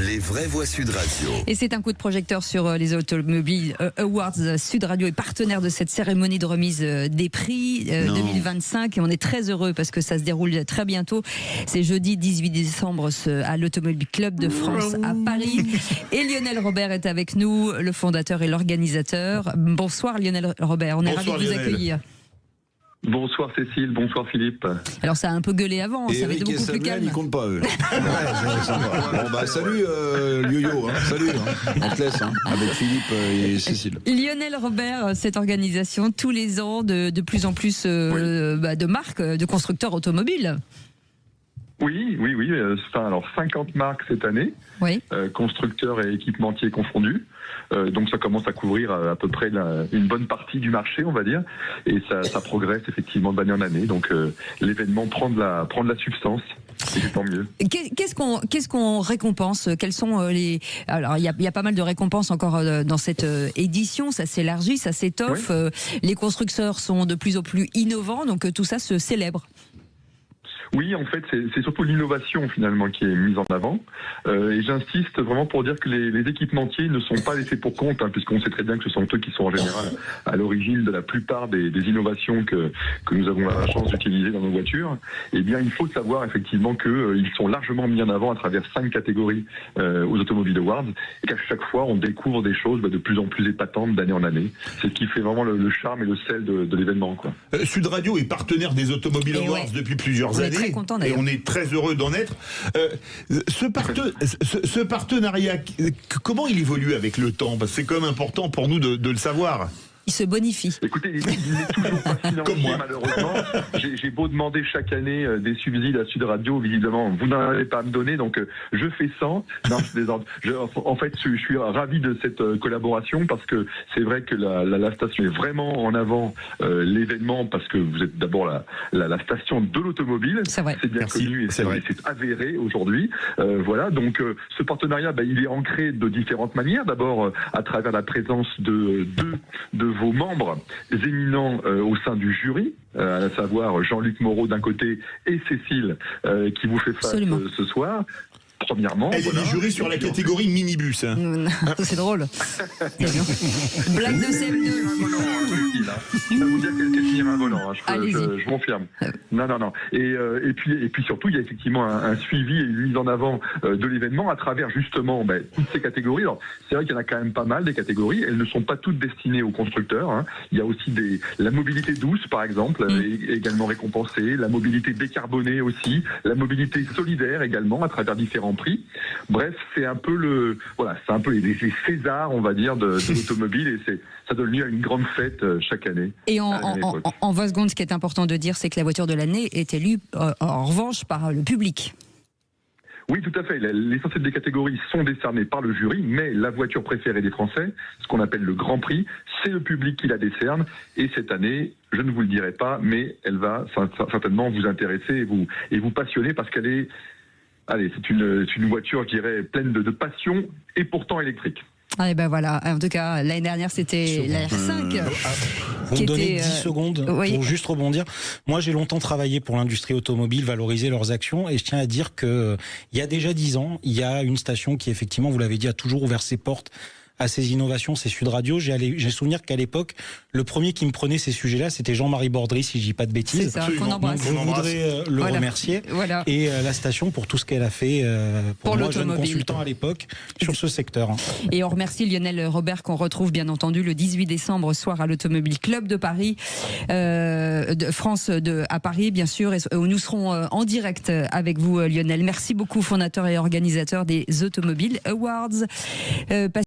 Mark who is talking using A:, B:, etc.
A: Les vraies voix Sud Radio.
B: Et c'est un coup de projecteur sur les Automobiles Awards. Sud Radio est partenaire de cette cérémonie de remise des prix 2025 et on est très heureux parce que ça se déroule très bientôt. C'est jeudi 18 décembre à l'Automobile Club de France à Paris. Et Lionel Robert est avec nous, le fondateur et l'organisateur. Bonsoir Lionel Robert, on est ravis de vous accueillir.
C: Bonsoir Cécile, bonsoir Philippe.
B: Alors ça a un peu gueulé avant, ça va être beaucoup plus calme.
D: Ils comptent pas eux. Bon bah salut Yo-Yo, salut. On te laisse avec Philippe et Cécile.
B: Lionel Robert, cette organisation tous les ans de plus en plus de marques, de constructeurs automobiles.
C: Oui. Alors 50 marques cette année, constructeurs et équipementiers confondus. Donc ça commence à couvrir à peu près une bonne partie du marché, on va dire, et ça progresse effectivement d'année en année. Donc l'événement prend de la substance. Et c'est tant mieux.
B: Qu'est-ce qu'on récompense? Quels sont les... Alors il y a pas mal de récompenses encore dans cette édition. Ça s'élargit, ça s'étoffe. Les constructeurs sont de plus en plus innovants, donc tout ça se célèbre.
C: Oui, en fait, c'est surtout l'innovation finalement qui est mise en avant. Et j'insiste vraiment pour dire que les équipementiers ne sont pas laissés pour compte, puisqu'on sait très bien que ce sont eux qui sont en général à l'origine de la plupart des innovations que nous avons la chance d'utiliser dans nos voitures. Eh bien, il faut savoir effectivement qu'ils sont largement mis en avant à travers 5 catégories aux Automobile Awards, et qu'à chaque fois, on découvre des choses de plus en plus épatantes d'année en année. C'est ce qui fait vraiment le charme et le sel de l'événement, quoi.
D: Sud Radio est partenaire des Automobile Awards depuis plusieurs années. Et on est très heureux d'en être. Ce partenariat, comment il évolue avec le temps? Parce que c'est quand même important pour nous de le savoir.
B: Il se bonifie.
C: Écoutez, il n'est toujours pas financé, malheureusement. J'ai beau demander chaque année des subsides à Sud Radio, visiblement, vous n'en avez pas à me donner, donc je fais 100. Non, en fait, je suis ravi de cette collaboration parce que c'est vrai que la station est vraiment en avant l'événement parce que vous êtes d'abord la station de l'automobile. C'est vrai. C'est bien connu et c'est avéré aujourd'hui. Voilà, donc ce partenariat, il est ancré de différentes manières. D'abord, à travers la présence de vos membres éminents au sein du jury, à savoir Jean-Luc Moreau d'un côté et Cécile qui vous fait face ce soir. Premièrement,
D: elle est du jury sur la catégorie minibus.
B: C'est drôle. Blague de CM2.
C: Je vais vous dire qu'elle finira un volant. Je confirme. Non. Et puis surtout, il y a effectivement un suivi et une mise en avant de l'événement à travers justement toutes ces catégories. Alors, c'est vrai qu'il y en a quand même pas mal des catégories. Elles ne sont pas toutes destinées aux constructeurs. Il y a aussi la mobilité douce, par exemple, également récompensée. La mobilité décarbonée aussi. La mobilité solidaire également à travers différents prix. Bref, c'est un peu les Césars, on va dire, de l'automobile, et ça donne lieu à une grande fête chaque année.
B: Et en 20 secondes, ce qui est important de dire, c'est que la voiture de l'année est élue en revanche par le public.
C: Oui, tout à fait. L'essentiel des catégories sont décernées par le jury, mais la voiture préférée des Français, ce qu'on appelle le Grand Prix, c'est le public qui la décerne. Et cette année, je ne vous le dirai pas, mais elle va certainement vous intéresser et vous passionner parce qu'elle est... Allez, c'est une voiture, je dirais, pleine de passion et pourtant électrique.
B: Et ben voilà, en tout cas, l'année dernière, c'était la R5.
E: Vous me donnez 10 secondes pour juste rebondir. Moi, j'ai longtemps travaillé pour l'industrie automobile, valoriser leurs actions, et je tiens à dire que il y a déjà 10 ans, il y a une station qui, effectivement, vous l'avez dit, a toujours ouvert ses portes à ces innovations, c'est Sud Radio. J'ai souvenir qu'à l'époque, le premier qui me prenait ces sujets-là, c'était Jean-Marie Bordry, si je dis pas de bêtises.
B: C'est ça, qu'on embrasse.
E: Je voudrais le remercier.
B: Voilà.
E: Et la station pour tout ce qu'elle a fait pour moi, jeune consultant à l'époque, sur ce secteur.
B: Et on remercie Lionel Robert, qu'on retrouve bien entendu le 18 décembre soir à l'Automobile Club de Paris, de France à Paris, bien sûr, et où nous serons en direct avec vous, Lionel. Merci beaucoup, fondateur et organisateur des Automobile Awards.